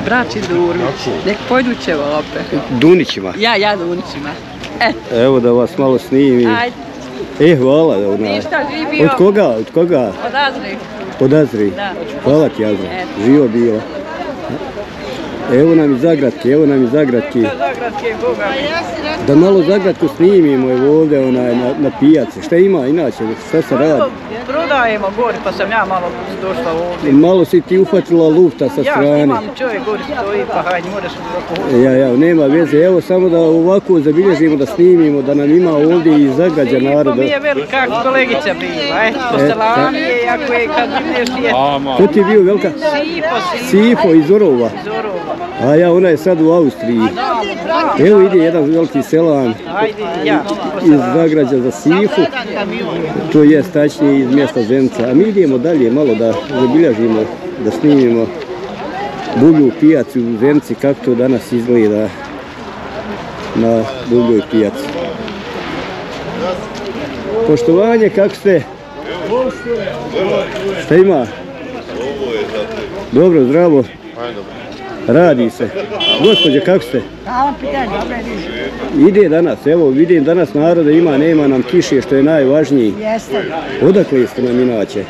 Braći Durmić, nek pojdu ćevape. Dunićima? Ja Dunićima. Evo da vas malo snimim. Ajde. Hvala. Ništa, živio. Od koga? Od Azri. Od Azri? Da. Hvala ti, Azri. Živo bila. Evo nam i zagratki. Da malo zagratku snimimo ovdje na pijaci. Šta ima inače? Šta se radi? Prodajemo gori, pa sam ja malo došla ovdje. Malo si ti uhvatila lufta sa strane. Ja imam čovjek gori stoji, pa hajde, moraš mi Ja, nema veze. Evo samo da ovako zabilježimo, da snimimo, da nam ima ovdje i zagađa naroda. Sipo mi je velika kolegica bila, postelanije, ako je kad ideš je... Ko ti je bio velika? Sipo iz Orova. A ja, ona je sad u Austriji. Evo ide jedan veliki selan iz Zagrađa za Sifu. To je tačnije iz mjesta Zenica. A mi idemo dalje malo da zabilježimo, da snimimo Bugljiju pijacu u Zenici, kako to danas izgleda na Bugljoj pijaci. Poštovanje, kako ste? Šta ima? Dobro, zdravo. Radi se. Gospođe, kako ste? Ide danas, evo vidim danas naroda ima, nema nam kiše što je najvažniji. Jeste. Odakle ste nam inače?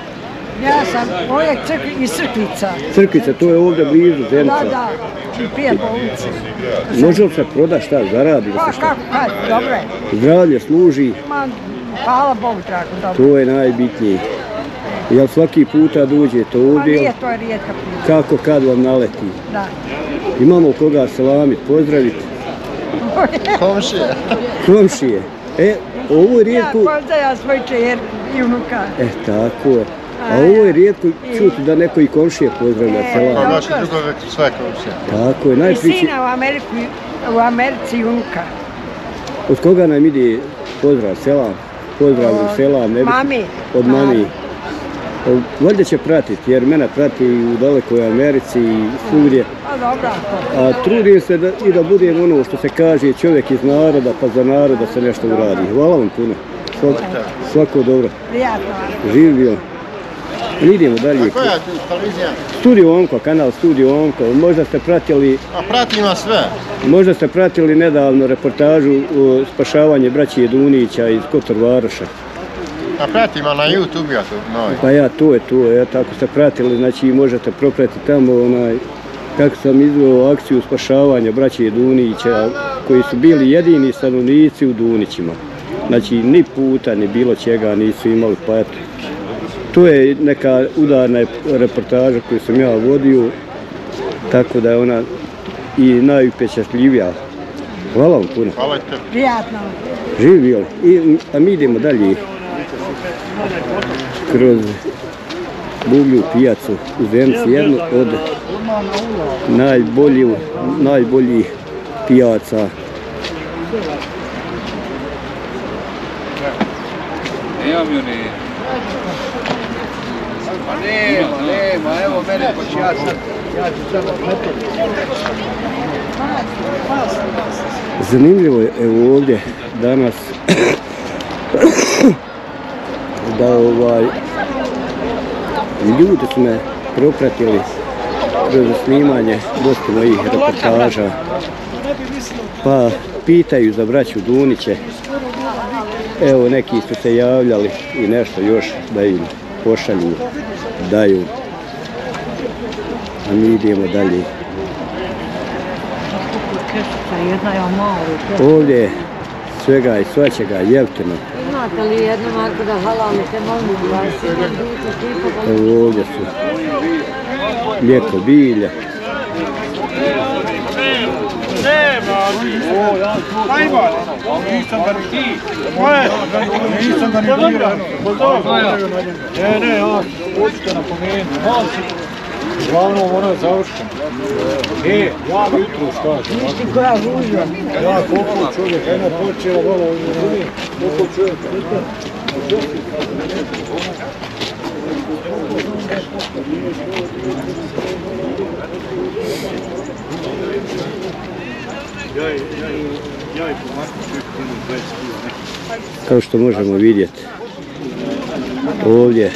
Ja sam uvijek iz Crkvica. Crkvica, to je ovdje blizu Zenica. Da, i pijem po ulici. Može li se proda šta, zaradi li se šta? Kako, dobro je. Zdravlje služi. Hvala Bogu, tako dobro. To je najbitnije. Jel svaki puta dođete ovdje? Pa nije, to je rijetka puta. Kako kad vam naleti? Da. Imamo koga selamiti, pozdraviti? Komšije. Ovo je rijetko... Ja pozdravljam svoj čer i unuka. Tako je. A ovo je rijetko čuti da neko i komšije pozdravlja selam. Pa naši drugovi sve komšije. Tako je. I sina u Americi i unuka. Od koga nam ide pozdrav, selam? Pozdrav, selam. Mami. Od mami. Valjda će pratiti, jer mene prati u dalekoj Americi i svugdje. A dobro. A trudim se i da budem ono što se kaže čovjek iz naroda, pa za naroda se nešto uradi. Hvala vam puno. Svako dobro. Prijatno. Živio. Idemo dalje. A koja je televizija? Studio Omko, kanal Studio Omko. Možda ste pratili... A pratima sve. Možda ste pratili nedavno reportažu o spašavanju braće Dunića iz Kotor Varoša. A pratima na YouTube ja to novi. Pa ja, to je. Ako ste pratili, znači možete propratiti tamo kako sam izveo akciju spašavanja braće Dunića, koji su bili jedini stanovnici u Dunićima. Znači, ni puta, ni bilo čega nisu imali, pa eto. To je neka udarna reportaža koju sam ja vodio, tako da je ona i najupečatljivija. Hvala vam puno. Hvala te. Prijatno. Živio. A mi idemo dalje kroz Bugljiju pijacu u Zenici, jednu od najboljih pijaca. Nema, evo mene poći ja ću sada Zanimljivo je evo ovdje danas da ljudi su me propratili kroz snimanje dosta mojih reportaža, pa pitaju za braću Duniće. Evo neki su se javljali i nešto još da im pošalju, daju. A mi idemo dalje. Ovdje je svega i svačega jeftino. Imate li jednu marku da halalite, molim vas? Evo ovdje su mlijeko bilja. Nisam ga ni ti. Nisam ga ni dirao. Ne, ja hoćete napomenuti. Uglavnom ona je završena. Ja jutro skažem. Nisi koja gužva. Ja koliko čovjek, jedna počela vola ovdje. Koliko čovjek. Kao što možemo vidjeti, ovdje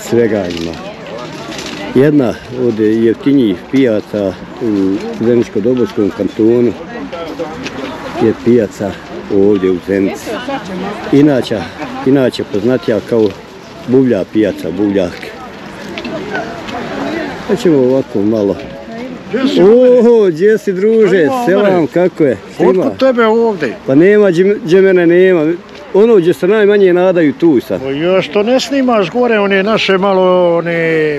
svega ima. jedna od jeftinijih pijaca u Zeničko-Dobojskom kantonu je pijaca ovdje u Zenici. Inače poznatija kao buvlja pijaca, buvljake. Pa ćemo ovako malo. Oho, gdje si druže, selam, kako je? Otkud tebe ovdje? Pa nema, gdje mene nema. Ono gdje se najmanje nadaju tu sad. Još to ne snimaš gore, one naše malo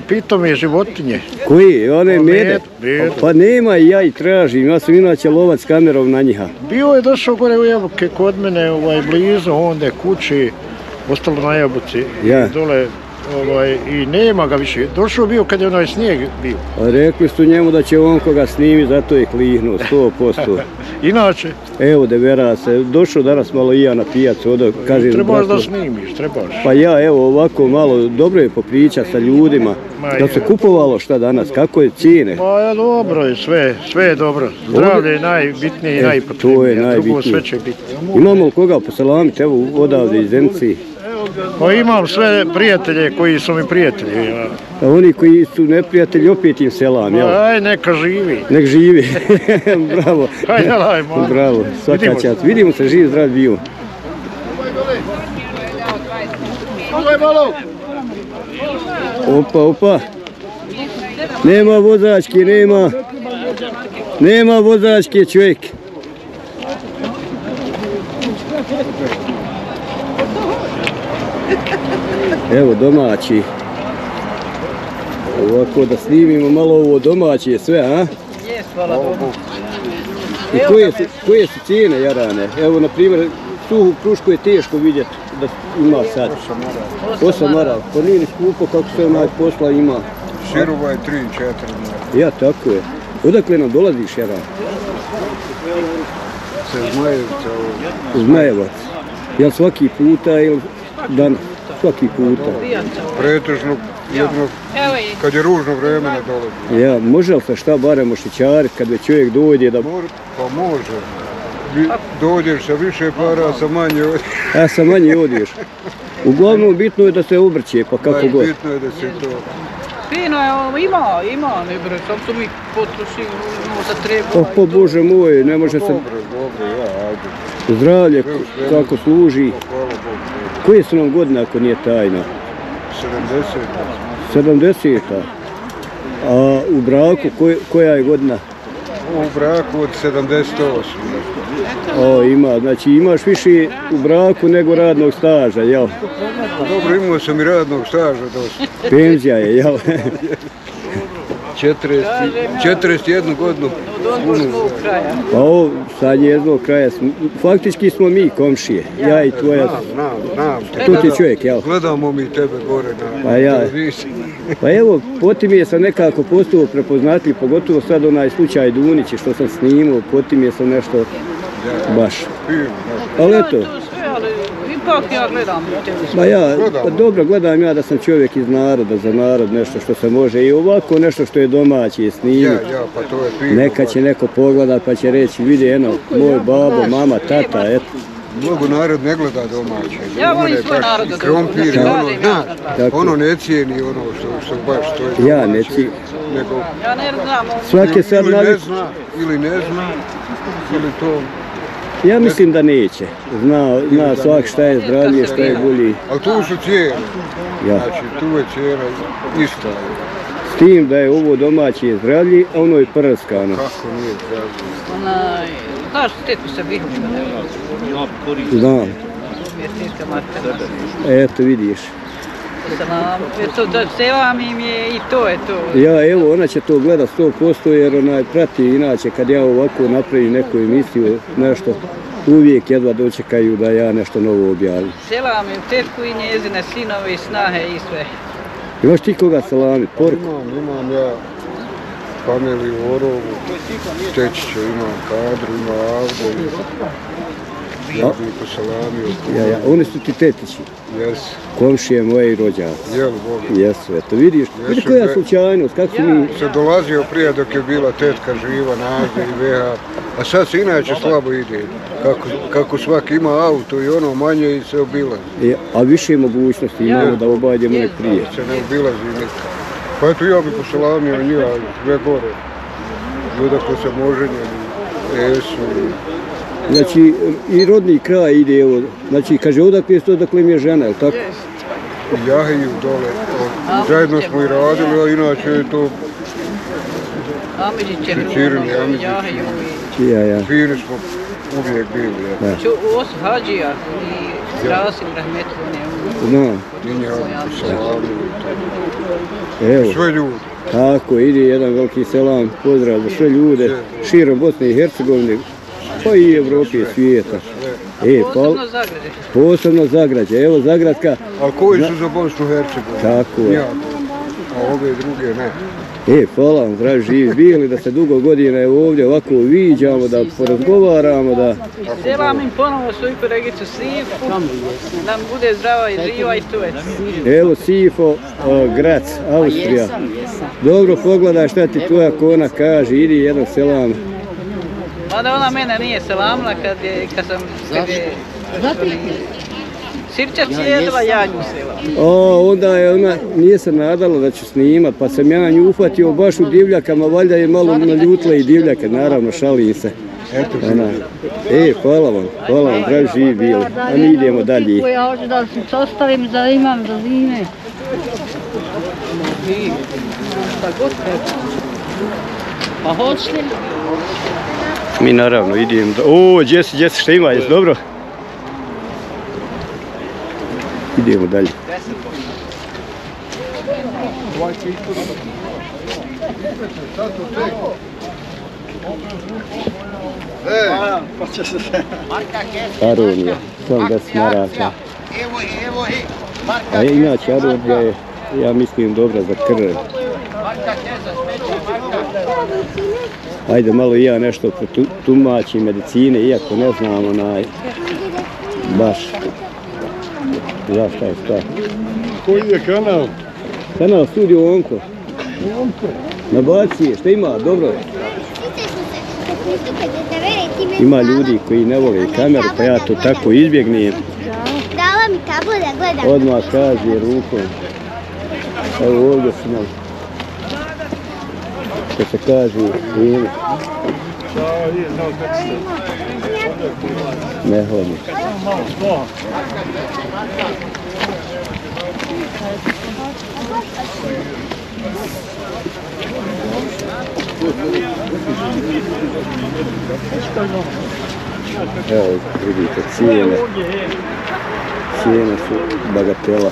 pitome životinje. Koji? One mede? Mede. Pa nema i ja ih tražim, ja sam inače lovac kamerom na njiha. Bio je došao gore u Jabuke kod mene, blizu onda kući, ostalo na Jabuci. Ja. I dole, i nema ga više. Došao bio kad je onaj snijeg bio. A rekli su njemu da će on koga snimi, zato je klihnuo, 100%. Inače? Evo, devera se, došao danas malo i ja na pijacu, onda kažem... Trebaš da snimiš, trebaš. Pa ja, evo, ovako malo, dobro je popričati sa ljudima. Da se kupovalo šta danas, kako je cijene? Pa ja, dobro je, sve je dobro. Zdravlje je najbitnije i najpotrebnije. To je najbitnije. Drugo sve će biti. Imamo koga poselamiti, evo, odavde iz Zenici. Pa imam sve prijatelje koji su mi prijatelji. A oni koji su neprijatelji, opet im selam, jel? Aj, neka živi. Nek živi. Bravo. Hajde, lajmo. Bravo, svaka čast. Vidimo se, živ, zdrav bio. Opa. Nema vozačke, nema. Nema vozačke, čovjek. Evo domaći. Ovako da snimimo malo ovo domaće sve, a? Jes, hvala Bogu. I koje su cijene, Jarane? Evo, na primjer, suhu krušku je teško vidjeti da ima sad. 8 maraka. Pa nije ni skupo kako se onaj posla ima. Sirova je 3-4 maraka. Ja, tako je. Odakle nam dolaziš, Jaran? Se Zmajevca ovdje. Zmajevac. Jel svaki puta ili dan? Svaki puta. Pretežno jedno, kad je ružno vreme ne dolazi. Ja, može li se šta barem ošićariti kad već čovjek dođe da... Pa može. Dođeš sa više para, sa manje odiješ. A sa manje odiješ. Uglavnom bitno je da se obrće, pa kako god. Bitno je da se to... Fino je, ima, ne bre, sam su mi potrošili, možda treba. Pa Bože moj, ne može se... Dobro, ja, ajde. Zdravlje, kako služi. Hvala Bogu. Koje su nam godine ako nije tajna? 70. A u braku koja je godina? U braku od 78. O, ima, znači imaš više u braku nego radnog staža, jel? Dobro, imao sam i radnog staža dosta. Penzija je, jel? 41 godinu. Od onda smo u kraja. Pa ovo, sad je jednog kraja, faktički smo mi komšije, ja i tvoja. Znam. Tu ti čovjek, jel? Gledamo mi tebe gore na televiziji. Pa evo, potim je sam nekako postao prepoznatljiv, pogotovo sad onaj slučaj Dunići što sam snimao, potim je sam nešto baš. Ali eto. Ipak ja gledam televiziju. Ma ja, pa dobro, gledam ja da sam čovjek iz naroda, za narod, nešto što se može i ovako nešto što je domaće snimiti. Ja, pa to je fino. Neka će neko pogledat pa će reći, vidi, eno, moj babo, mama, tata, eto. Mnogo narod ne gleda domaće. Ja volim svoj narod da krompir, ono ne cijeni ono što baš to je. Ja ne cijeni. Ja ne znam. Svake sad ili ne zna, ili to... Ja mislim da neće. Zna svak šta je zdravlje, šta je bolji. Ali tu su cijene. Ja. Znači tu je cijena ista. S tim da je ovo domaće zdravlje, a ono je prskano. Kako nije zdravlje? Znaš tetu se Bihuška? Znam. Eto vidiš. Selam im je i to je to. Ja, evo, ona će to gledat 100% jer onaj prati, inače kad ja ovako napravim neku emisiju, nešto, uvijek jedva dočekaju da ja nešto novo objavim. Selam im tetku i njezine sinove i snahe i sve. Imaš ti koga salamit, poruku? Imam ja familiju Orovu, Tečića, imam Kadru, imam Avdu. Ja bih posalamio. Ja, oni su ti tetići. Jesu. Komšije moje i rođaci. Jel, Boga. Jesu, eto, vidiš koja slučajnost, kako su mi... Se dolazio prije dok je bila tetka živa, Nazda i Veha, a sad se inače slabo ide. Kako svaki ima auto i ono manje i se obilazi. A više mogućnosti imamo da obađemo i prije. Se ne obilazi nikad. Pa eto ja bi poselamio njega sve gore. Odakle se može Esu. Znači, i rodni kraj ide, evo, znači, kaže, odakle ste, odakle mi je žena, je li tako? Jahiju dole, zajedno smo i radili, a inače je to Cirini, Amidžić. Ja. Fini smo uvijek bili. Os Hadžija i Rasim Rahmetli. Znam. Njega poselamio. Evo, Sve ljudi. tako, ide jedan veliki selam, pozdrav za sve ljude, širom Bosne i Hercegovine, pa i Evrope i svijeta. Posebno Zagrađe. Posebno Zagrađe, evo Zagradka. A koji su za Bosnu i Hercegovinu? Tako je. A ove druge ne. Hvala vam, zdravi živi bili, da se dugo godina ovdje ovako viđamo, da porazgovaramo, da... Selam im ponovo svoju kolegicu Sifu, da nam bude zdrava i živa i tu je. Evo Sifo, Grac, Austrija. Dobro pogledaj šta ti tvoja kona kaže, idi jedan selam. Mada ona mene nije selamila kad je Sirća cijedila, ja nju selam. Onda je ona, nije se nadala da ću snimat, pa sam ja nju uhvatio baš u divljakama, valjda je malo naljutila i divljaka, naravno, šalim se. Hvala vam, zdravi živi bili, a mi idemo dalje. Ja hoću da se ostavim, da imam do zime. Šta god treba. Pa hoćeš li? Mi naravno idemo, Jesse, šta ima, jesi dobro? Idemo dalje. Aronija, sam 10 maraka. A inače Aronija je, ja mislim, dobra za krv. Ajde malo i ja nešto tumačim medicine, iako ne znam baš. Šta je šta? Koji je kanal? Kanal Studio Onko. Nabaci, šta ima, dobro? Ima ljudi koji ne vole kameru, pa ja to tako izbjegnem. Dala mi tablo da gledam. Odmah kaži rukom. Evo ovdje su nam, što se kaže, vrijeme. Ne hodnik. Evo vidite, cijene su bagatela.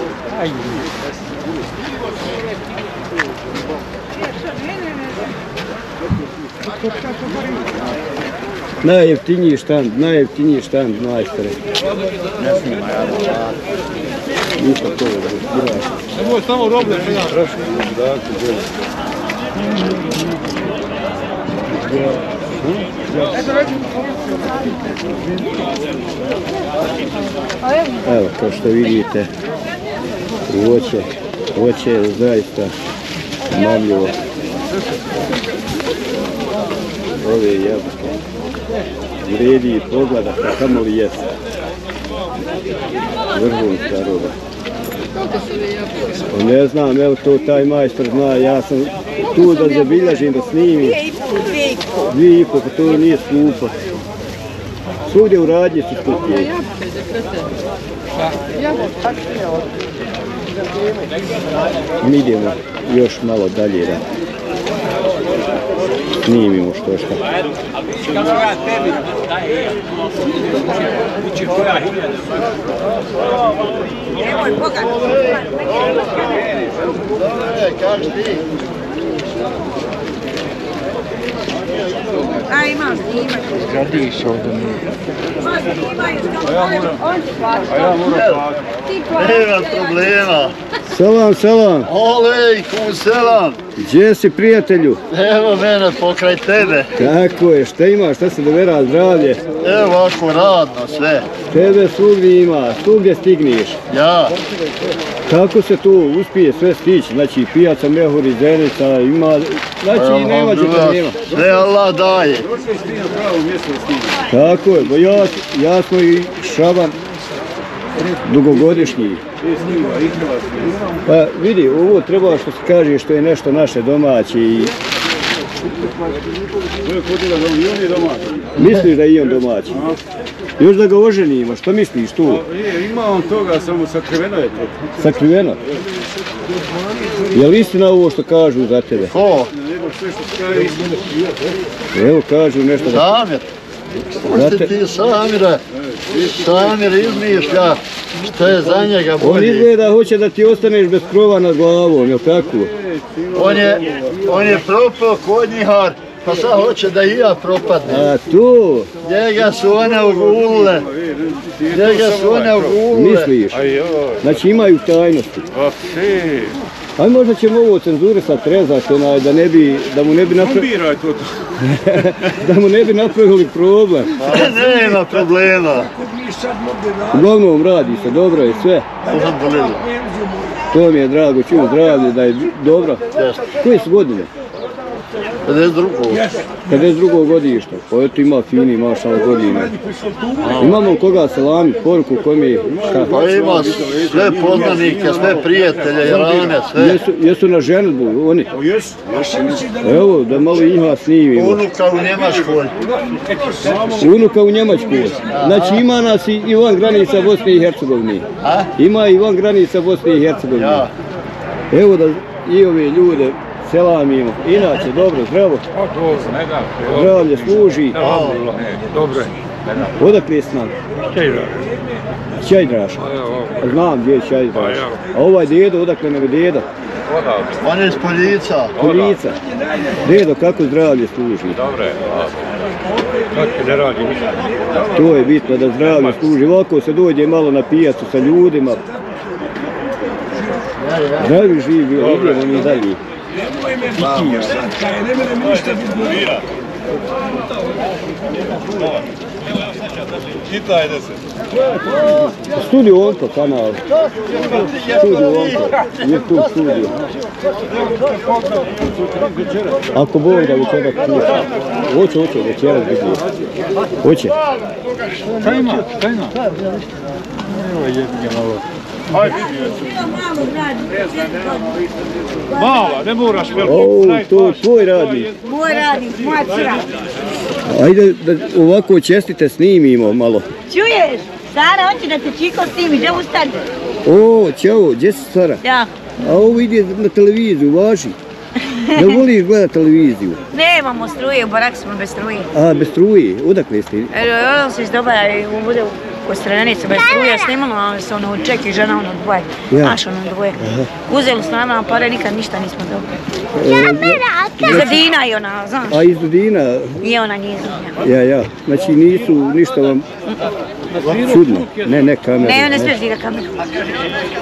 Najjeftiniji štand, majstore. Ne snima, ja da ništa to je da Nemoj samo roblje, Evo, kao što vidite, voće je zaista mamljivo. Ove jabuke vredi pogledati, kamo li jesti. Vrhunska roba. Ne znam, evo to taj majstor zna, ja sam tu da zabilježim, da snimim. 2,5, pa to nije skupo. Svugdje u radnji su skuplje. Mi idemo još malo dalje da snimimo što šta. A imam snimak. Gradiš ovdje nije. A ja moram platiti. Nema problema. Selam. Alejkum selam. Gdje si, prijatelju? Evo mene pokraj tebe. Tako je, šta imaš, šta se dovera, zdravlje? Evo ovako radno sve. Tebe svugdje ima, svugdje stigniš. Ja. Kako se tu uspije sve stići? Znači, pijaca, mehur i zenica, ima, znači nema ćete nema. Sve Allah daje. Tako je, bo ja smo i Šaban dugogodišnji. Pa vidi, ovo treba što se kaže što je nešto naše domaće i... Misliš da je i on domaći? Još da ga oženimo, što misliš tu? Ima on toga, samo sakriveno je to. Sakriveno? Je li istina ovo što kažu za tebe? Ko? Evo kažu nešto da... Samir. Pusti ti Samira. Samir izmišlja što je za njega bolje. On izgleda hoće da ti ostaneš bez krova nad glavom, jel tako? On je propao kodnjihar, pa sad hoće da i ja propadnem. A to? Njega su one ugulile. Misliš? Znači imaju tajnosti. Aj možda ćemo ovo cenzurisati, rezati, da mu ne bi napravili... da mu ne bi napravili problem. Nema problema. Uglavnom radi se, dobro je sve. To mi je drago, čujem zdravlje, da je dobro. Koje su godine? 52. godište, pa eto ima fini, mašala godine. Imamo koga selamit, poruku kome... Pa ima sve poznanike, sve prijatelje, rane, sve. Jesu na ženitbu, oni? Evo, da malo njih snimimo. Unuka u Njemačkoj. Unuka u Njemačkoj. Znači ima nas i van granica Bosne i Hercegovine. Ima i van granica Bosne i Hercegovine. Evo da i ove ljude selamimo. Inače, dobro, zdravo. Zdravlje služi. Dobro je. Odakle si nam? Čajdraša. Znam gdje je Čajdraša. A ovaj dedo, odakle nego dedo? On je iz Poljica. Poljica. Dedo, kako zdravlje služi? Dobro je. Kako ne radi ništa. To je bitno da zdravlje služi. Ovako se dođe malo na pijacu sa ljudima. Zdravi živi, idemo mi dalje. Studio Onko kanal. Studio Onko. YouTube studio. Ako Bog da večeras pušta. Hoće večeras biti. Hoće. Šta ima? Evo jednje malo. Mala, ne moraš veliko. To tvoj radnik. Moj radnik, moja cura. Ajde da ovako čestite snimimo malo. Čuješ? Sara, hoće da te Čiko snimi, gdje ustani? O, čao, gdje si Sara? Ja. A ovo ide na televiziju, važi. Da voliš gledat televiziju? Nemamo struje, u baraku smo bez struje. A, bez struje, odakle ste? Evo se izdobaja i bude u Strelenicu bez struje, snimamo, ali se ono čeki žena ono dvoje. Naš ono dvoje. Uzeli smo nama pare, nikad ništa nismo dobili. Iz Dina i ona, znaš? A iz Dina? I ona njezina. Ja. Znači nisu ništa vam čudno? Ne kamera. Ne smiješ diga kameru.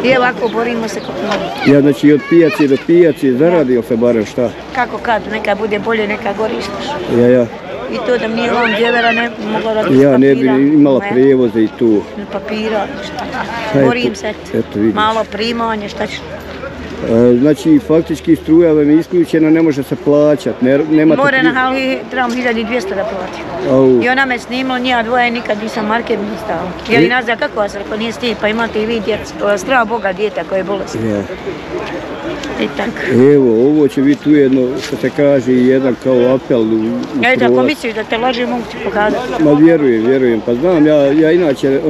I ovako borimo se kako mogu. Ja, znači od pijace do pijace zaradio se barem šta? Kako kad, neka bude bolje, neka gori istaš. Ja. I to da nije ovom djevera ne mogla raditi papira. Ja ne bi imala prijevoze i tu. Papira, šta. Borim se, malo primanje, šta ću. Znači, faktički struja vam je isključena, ne može se plaćati. More na hali trebam 1200 da platim. I ona me snimala, nija dvoje, nikad nisam market ni stala. Jeli nazad, kako vas rekao, nije stih, pa imate i vi djecu, strava Boga djeta koje je bolesno. I tako. Evo, ovo će biti ujedno, što se kaže, jedan kao apel u Eto, ako misliš da te laži, mogu ti pokazati. Ma vjerujem, pa znam, ja inače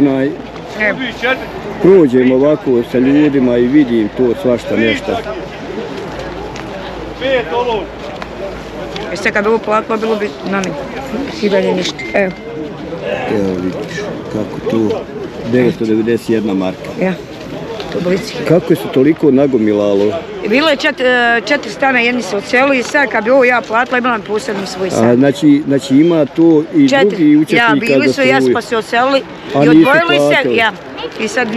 prođem ovako sa ljudima i vidim to svašta nešto. Jeste kad bi ovo platilo, bilo bi na mi. Hibanje ništa, evo. Evo vidiš, kako tu, 991 marka. Ja, to blici. Kako se toliko nagomilalo? Bilo je 4 stana, jedni se odseli i sad kad bi ovo ja platila, imala bi posebno svoj stan. Znači ima to i drugi učesnika za struju. Bili su, ja pa se odselili i odvojili se, ja. I sad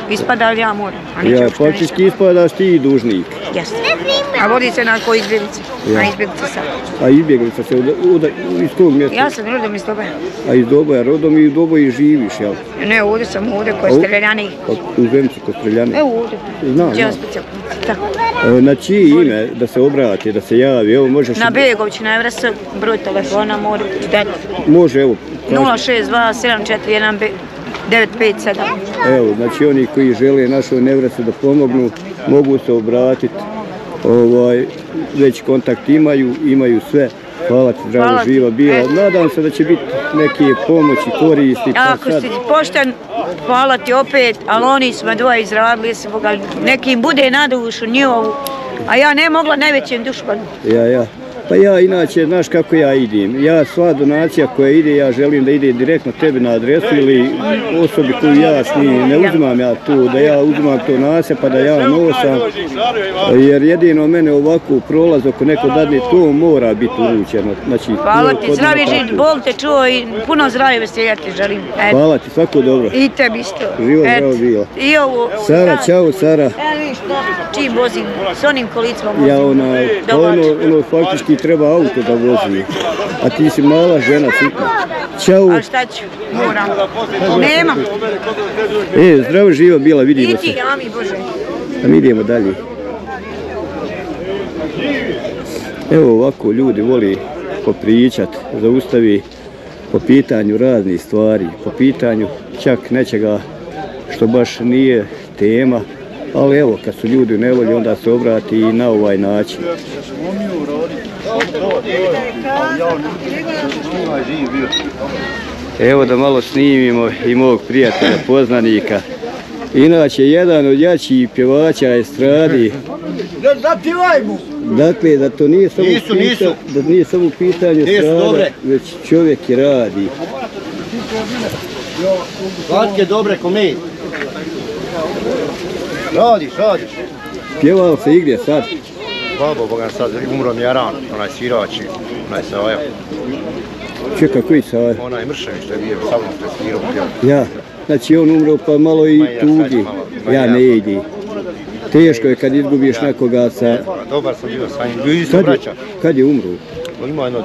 ispada ja moram. Ja, faktički ispadaš ti i dužnik. Jeste. A vodi se na ko izbjeglice. Na izbjeglice sad. A izbjeglica se iz kog mjesta? Ja sam rodom iz Doboja. A iz Doboja, rodom i u Doboji živiš, jel? Ne, ovdje sam ko je Streljani. U Zemci ko Streljani? Evo ovdje. Znam. Na čiji ime da se obrati, da se javi? Evo možeš... Na Begović, na Evresa, broj telefona, može dati. Može, evo. 062 741 957. Evo, znači oni koji žele našoj Nevresu da pomognu, mogu se obratiti, već kontakt imaju sve. Hvala ti, zdravo, živa bila. Nadam se da će biti neke pomoći, koristi. Ako si pošten, hvala ti opet, ali oni smo dvoje izradili se, nekim bude na dušu njihovu, a ja ne mogla najvećem dušmanu. Pa ja inače, znaš kako ja idem, sva donacija koja ide, ja želim da ide direktno tebi na adresu ili osobi koju ja snijem, ne uzimam ja to, da ja uzimam to nase pa da ja nosam, jer jedino mene ovako prolaz ako neko dadne, to mora biti uručeno. Hvala ti, zdravi živ, Bog te čuo i puno zdravlje veselja ti želim. Hvala ti, svako dobro. I tebi isto. Živo, zdravo bilo. I ovo. Sara, čao Sara. Viš, čim vozim, s onim kolicima vozim. Faktički treba auto da vozi, a ti si mala žena, sitna. Ćao. A šta ću? Moram. Nemam. Zdravo živa bila, vidimo se. I ti, ami Bože. A mi idemo dalje. Evo ovako ljudi voli popričat, zaustavi po pitanju raznih stvari, po pitanju čak nečega što baš nije tema, ali evo kad su ljudi u nevolji onda se obrati i na ovaj način. Evo da malo snimimo i mog prijatelja, poznanika. Inače, jedan od jačih pjevača estradi. Dakle, da to nije samo pitanje estrada, već čovjek i radi. Slatke dobre komedije. Radiš. Pjevao se igdje sad? Babo, Boga sad umro mi Jaran, onaj svirač, onaj Saja. Čekaj, koji Saja? Onaj Mrševi što je bio sa mnom što je svirao pjevao. Ja, znači on umro pa malo i tugi. Ja ne idi. Teško je kad izgubiš nekoga sa... Dobar sam bio sa njim, bio isto braća. Kad je umro? Ima jedno 10-15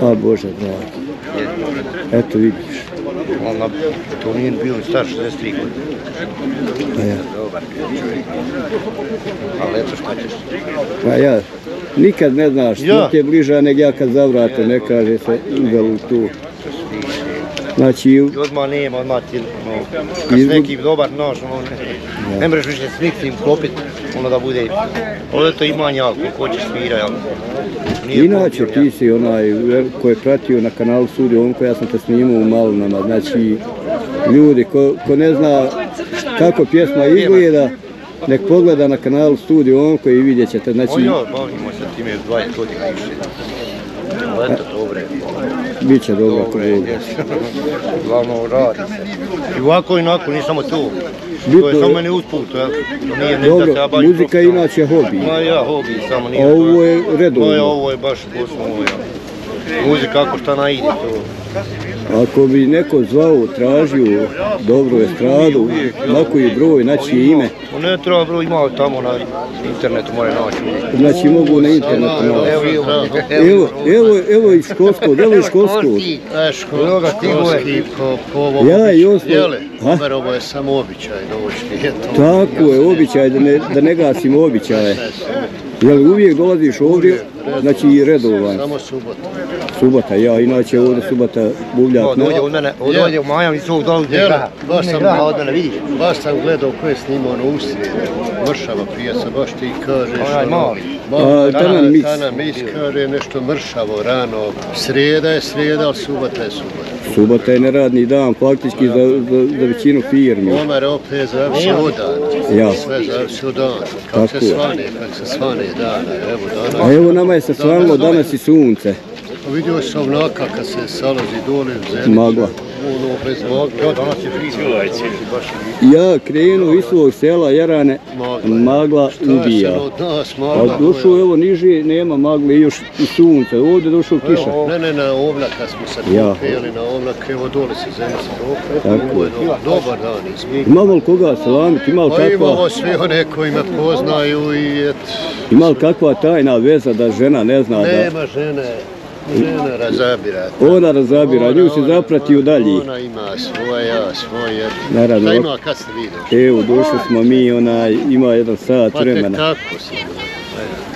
dana. A Bože, dragi. Eto vidiš. To nije bio star 63 godine. Pa ja. Dobar bio čovjek. Ali eto šta ćeš. Pa ja, nikad ne znaš, smrt je bliža nego ja kad zavratim, ne kaže se uvelu tu. Znači... Odmah nema, odmah ti, kad si neki dobar nož, ne mreš više s nikim klopit, ono da bude, ovdje to imanje, ko će svira, jel? Inače ti si onaj ko je pratio na kanalu Studio Onko, ja sam te snimao u Malunama, znači ljudi ko ne zna kako pjesma izgleda, nek pogleda na kanalu Studio Onko i vidjet ćete, znači... Bavimo se time 20 godina više. Eto, dobre. Biće dobro ako Bog. Glavno radi se. I ovako i onako, nije samo to. To je samo meni usput, dobro, muzika je inače hobi. Ma ja, hobi, samo nije. A ovo je redovno. Ma ovo je baš poslovno. Muzika ako šta naide to. Ako bi neko zvao, tražio dobru estradu, lako je broj, naći ime. Ne treba broj, ima tamo na internetu, more naći. Znači mogu na internetu naći. Evo iz Školskog, evo iz Školskog. Školski po ovom običaju. Ovo je samo običaj doći. Tako je, običaj, da ne gasimo običaje. Jel uvijek dolaziš ovdje, znači i redovan? Samo subota. Subota, ja, inače ovdje subota buvljak. Ovdje u Majam i svog dolu gdje od mene vidiš. Baš sam gledao koje je snimao na Usije, mršava pijaca, baš ti kažeš. Onaj mali. Tanan Mix kaže nešto mršavo rano. Srijeda je srijeda, ali subota je subota. Subota je neradni dan, faktički za većinu firmi. Omar opet zavisi od dana. Sve zavisi od dana. Kako se svane dana. A evo nama je se svanilo danas i sunce. Vidio sam onaka kad se salazi dole u zemlji. Magla. Ono bez magla. Danas je frižilajci. Ja krenu iz svog sela Jarane, magla ubija. A došao evo niži, nema magle, još i sunce. Ovdje došao kiša. Ne, na oblaka smo se popeli, na oblaka, evo dole se zemlja se popeli. Dobar dan. Ima li koga salamiti, ima li kakva... Pa imamo sve one koji me poznaju i et... Ima li kakva tajna veza da žena ne zna da... Nema žene. Žena razabira. Ona razabira, nju se zapratio dalje. Ona ima svoja, svoje. Naravno. Šta ima kad ste vidiš? Evo, došli smo mi, ima jedan sat vremena. Pa te kako si?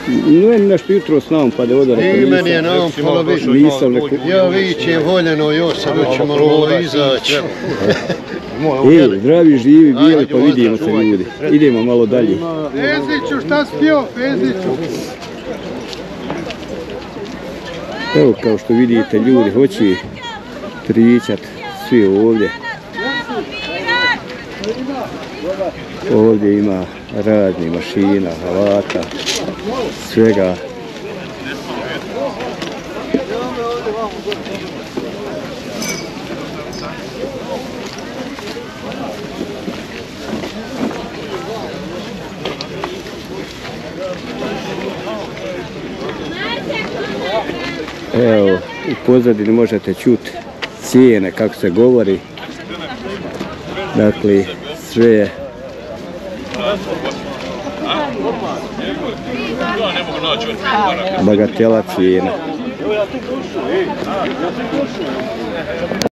No je nešto jutro s nam pa da odara. I meni je nam polovično. Nisam neko... Ja vićem voljeno još, sad ćemo ovo izaći. Zdravi, živi, bili, pa vidimo se ljudi. Idemo malo dalje. Peziću, šta si htio, Peziću? Evo kao što vidite ljudi hoće pričat svi ovdje. Ovdje ima raznih mašina, alata, svega. Evo, u pozadini možete čuti cijene kako se govori. Dakle, sve je bagatela cijena.